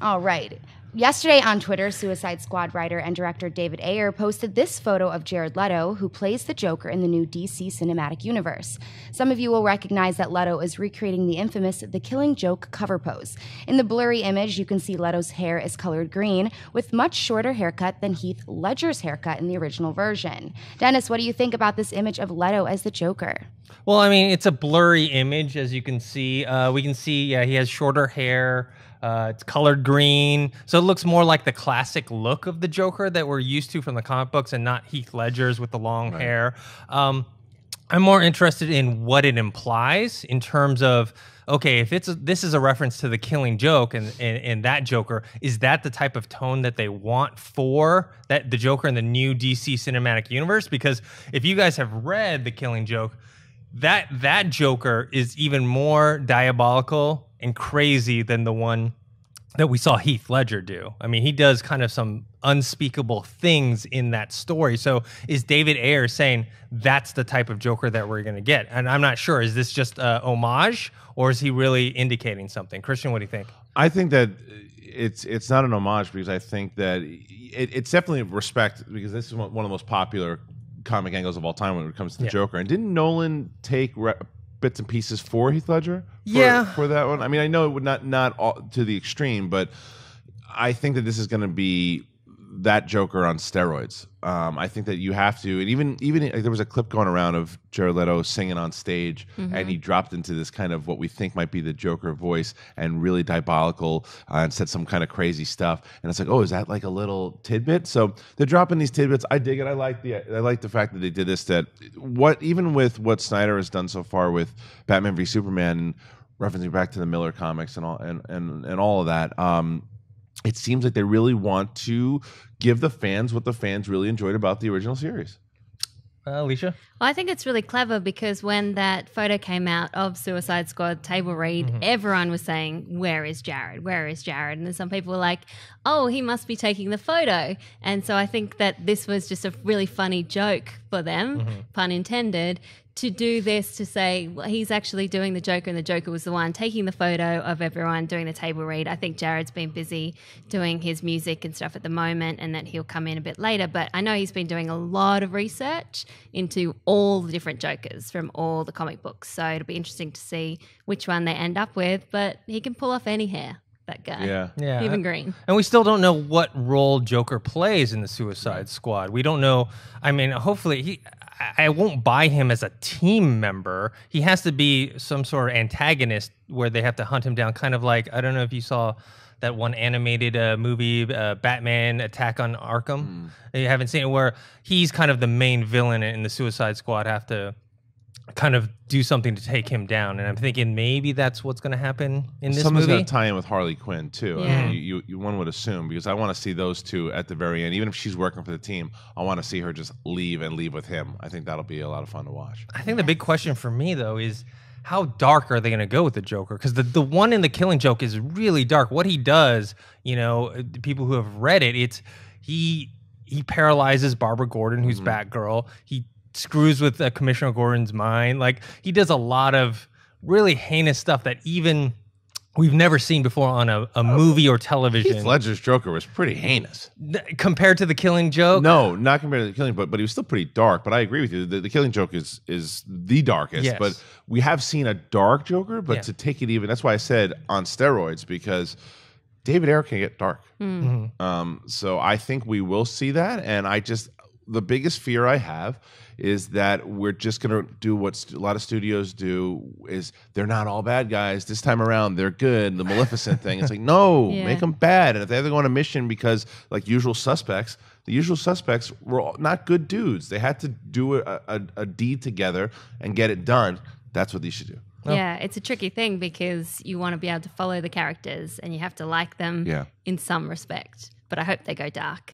All right. Yesterday on Twitter, Suicide Squad writer and director David Ayer posted this photo of Jared Leto, who plays the Joker in the new DC cinematic universe. Some of you will recognize that Leto is recreating the infamous The Killing Joke cover pose. In the blurry image, you can see Leto's hair is colored green, with much shorter haircut than Heath Ledger's haircut in the original version. Dennis, what do you think about this image of Leto as the Joker? Well, I mean, it's a blurry image, as you can see. We can see, he has shorter hair. It's colored green, so it looks more like the classic look of the Joker that we're used to from the comic books, and not Heath Ledger's with the long hair. I'm more interested in what it implies in terms of, okay, if this is a reference to The Killing Joke and that Joker, is that the type of tone that they want for the Joker in the new DC cinematic universe? Because if you guys have read The Killing Joke, that Joker is even more diabolical and crazy than the one that we saw Heath Ledger do. I mean, he does kind of some unspeakable things in that story. So is David Ayer saying that's the type of Joker that we're going to get? And I'm not sure. Is this just a homage, or is he really indicating something? Christian, what do you think? I think that it's not an homage, because I think that it's definitely respect, because this is one of the most popular comic angles of all time when it comes to the Joker. And didn't Nolan take bits and pieces for Heath Ledger for that one? I mean, I know it would not all to the extreme, but I think that this is going to be that Joker on steroids. I think that you have to, and even there was a clip going around of Jared Leto singing on stage, and he dropped into this kind of what we think might be the Joker voice, and really diabolical, and said some kind of crazy stuff. And it's like, oh, is that like a little tidbit? So they're dropping these tidbits. I dig it. I like the fact that they did this. That even with what Snyder has done so far with Batman v Superman, referencing back to the Miller comics and all of that. It seems like they really want to give the fans what the fans really enjoyed about the original series. Alicia? Well, I think it's really clever, because when that photo came out of Suicide Squad table read, everyone was saying, where is Jared? Where is Jared? And then some people were like, oh, he must be taking the photo. And so I think that this was just a really funny joke for them, pun intended, to do this, to say, well, he's actually doing the Joker, and the Joker was the one taking the photo of everyone doing the table read. I think Jared's been busy doing his music and stuff at the moment, and that he'll come in a bit later. But I know he's been doing a lot of research into all the different Jokers from all the comic books. So it'll be interesting to see which one they end up with. But he can pull off any hair, that guy. Yeah. Even green. And we still don't know what role Joker plays in the Suicide Squad. We don't know. I mean, hopefully I won't buy him as a team member. He has to be some sort of antagonist where they have to hunt him down. Kind of like, I don't know if you saw that one animated movie, Batman Attack on Arkham. You haven't seen it, where he's kind of the main villain, and the Suicide Squad have to kind of do something to take him down. And I'm thinking maybe that's what's going to happen in this Someone's movie. going to tie in with Harley Quinn too. Yeah. I mean, one would assume, because I want to see those two at the very end. Even if she's working for the team, I want to see her just leave with him. I think that'll be a lot of fun to watch. I think the big question for me, though, is how dark are they going to go with the Joker? Because the one in The Killing Joke is really dark. What he does, people who have read it, he paralyzes Barbara Gordon, who's Batgirl. He screws with Commissioner Gordon's mind. Like, he does a lot of really heinous stuff that even we've never seen before on a movie or television. Heath Ledger's Joker was pretty heinous. Compared to The Killing Joke? No, not compared to The Killing, but he was still pretty dark. But I agree with you. The Killing Joke is the darkest. Yes. But we have seen a dark Joker, but to take it even, that's why I said on steroids, because David Ayer can get dark. So I think we will see that. And the biggest fear I have is that we're just going to do what a lot of studios do, is they're not all bad guys. This time around, they're good. The Maleficent thing. It's like, no, make them bad. And if they have to go on a mission because, like Usual Suspects, the Usual Suspects were not good dudes. They had to do a deed together and get it done. That's what these should do. Yeah, it's a tricky thing, because you want to be able to follow the characters and you have to like them in some respect. But I hope they go dark.